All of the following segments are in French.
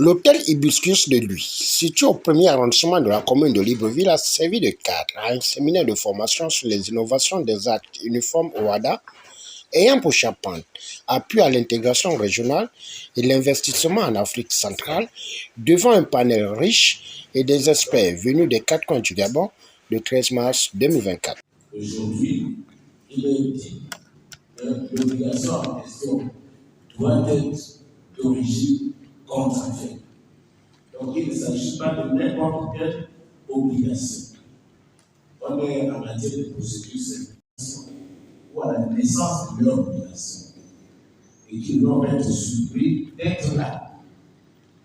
L'hôtel Hibiscus de Lui, situé au premier arrondissement de la commune de Libreville, a servi de cadre à un séminaire de formation sur les innovations des actes uniformes au WADA, ayant pour charpente appui à l'intégration régionale et l'investissement en Afrique centrale, devant un panel riche et des experts venus des quatre coins du Gabon le 13 mars 2024. Aujourd'hui, il est dit que l'obligation en question doit être d'origine contractuelle. Donc il ne s'agit pas de n'importe quelle obligation. On est en matière de procédure simplification ou à la naissance de leur obligation et qui doivent être surpris d'être là.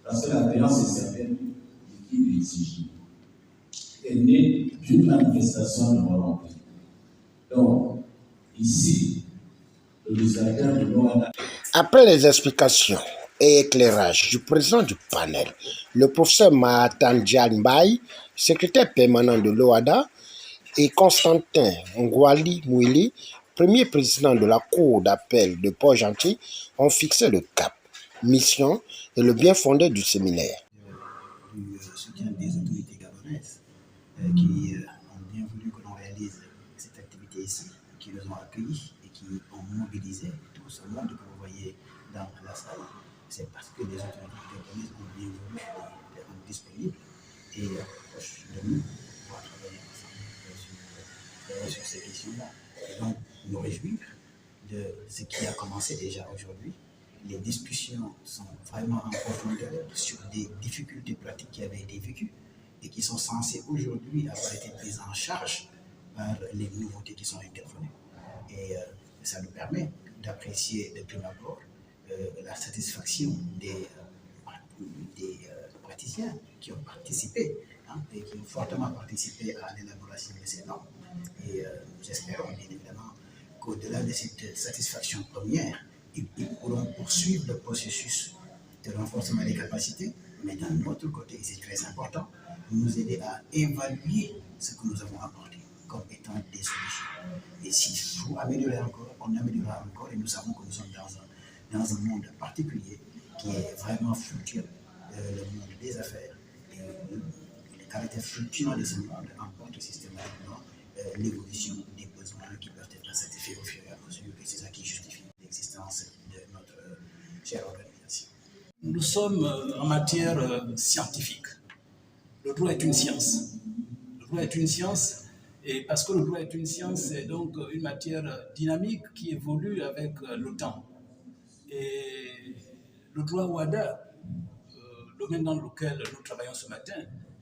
Parce que la créance est certaine et qui l'exige. Est née d'une manifestation de volonté. Donc, ici, le législateur de l'OADA. Après les explications et éclairages du président du panel, le professeur Mahatan Djanbaye, secrétaire permanent de l'OADA, et Constantin Ngwali Mouili, premier président de la Cour d'appel de Port-Gentil, ont fixé le cap, mission et le bien fondé du séminaire. Du soutien des autorités gabonaises qui ont bien voulu que l'on réalise cette activité ici, qui nous ont accueillis et qui ont mobilisé tout ce monde que vous voyez dans la salle. C'est parce que les autorités gabonaises ont bien voulu les rendre disponibles et proches de nous pour travailler ensemble sur ces questions-là. Et donc, nous réjouir de ce qui a commencé déjà aujourd'hui. Les discussions sont vraiment en profondeur sur des difficultés pratiques qui avaient été vécues et qui sont censées aujourd'hui avoir été prises en charge par les nouveautés qui sont intervenues. Et ça nous permet d'apprécier de prime abord la satisfaction des praticiens qui ont participé et qui ont fortement participé à l'élaboration de ces normes. Et nous espérons bien évidemment qu'au-delà de cette satisfaction première, ils pourront poursuivre le processus de renforcement des capacités, mais d'un autre côté, c'est très important, nous aider à évaluer ce que nous avons apporté comme étant des solutions. Et s'il faut améliorer encore, on améliorera encore, et nous savons que nous sommes dans un monde particulier qui est vraiment fluctuant, le monde des affaires. Et les caractères fluctuants de ce monde emportent systématiquement l'évolution des besoins qui peuvent être satisfaits au fur et à mesure, et c'est ça qui justifie l'existence de notre chère organisation. Nous sommes en matière scientifique. Le droit est une science. Le droit est une science, et parce que le droit est une science, c'est donc une matière dynamique qui évolue avec le temps. Et le droit WADA, le domaine dans lequel nous travaillons ce matin,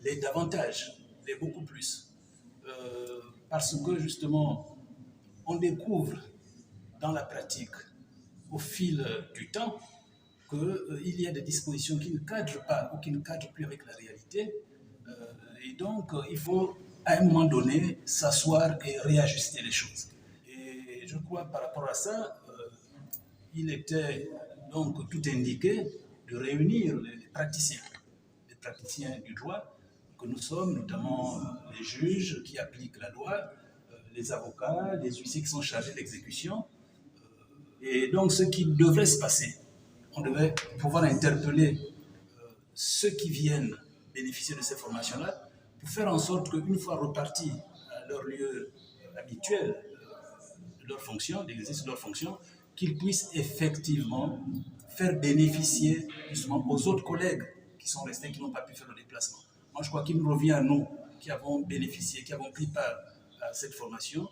l'est davantage, l'est beaucoup plus. Parce que justement, on découvre dans la pratique, au fil du temps, qu'il y a des dispositions qui ne cadrent pas ou qui ne cadrent plus avec la réalité. Et donc, il faut à un moment donné s'asseoir et réajuster les choses. Et je crois par rapport à ça, il était donc tout indiqué de réunir les praticiens du droit que nous sommes, notamment les juges qui appliquent la loi, les avocats, les huissiers qui sont chargés de l'exécution. Et donc, ce qui devrait se passer, on devait pouvoir interpeller ceux qui viennent bénéficier de ces formations-là pour faire en sorte qu'une fois repartis à leur lieu habituel de leur fonction, d'exercice de leur fonction, qu'ils puissent effectivement faire bénéficier justement aux autres collègues qui sont restés, qui n'ont pas pu faire le déplacement. Moi, je crois qu'il nous revient à nous qui avons bénéficié, qui avons pris part à cette formation,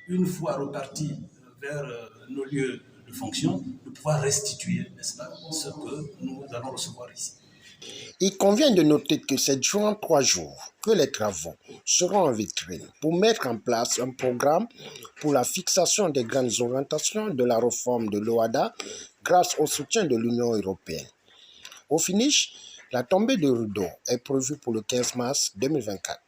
une fois repartis vers nos lieux de fonction, de pouvoir restituer, n'est-ce pas, ce que nous allons recevoir ici. Il convient de noter que c'est durant 3 jours que les travaux seront en vitrine pour mettre en place un programme pour la fixation des grandes orientations de la réforme de l'OADA grâce au soutien de l'Union européenne. Au finish, la tombée de rideau est prévue pour le 15 mars 2024.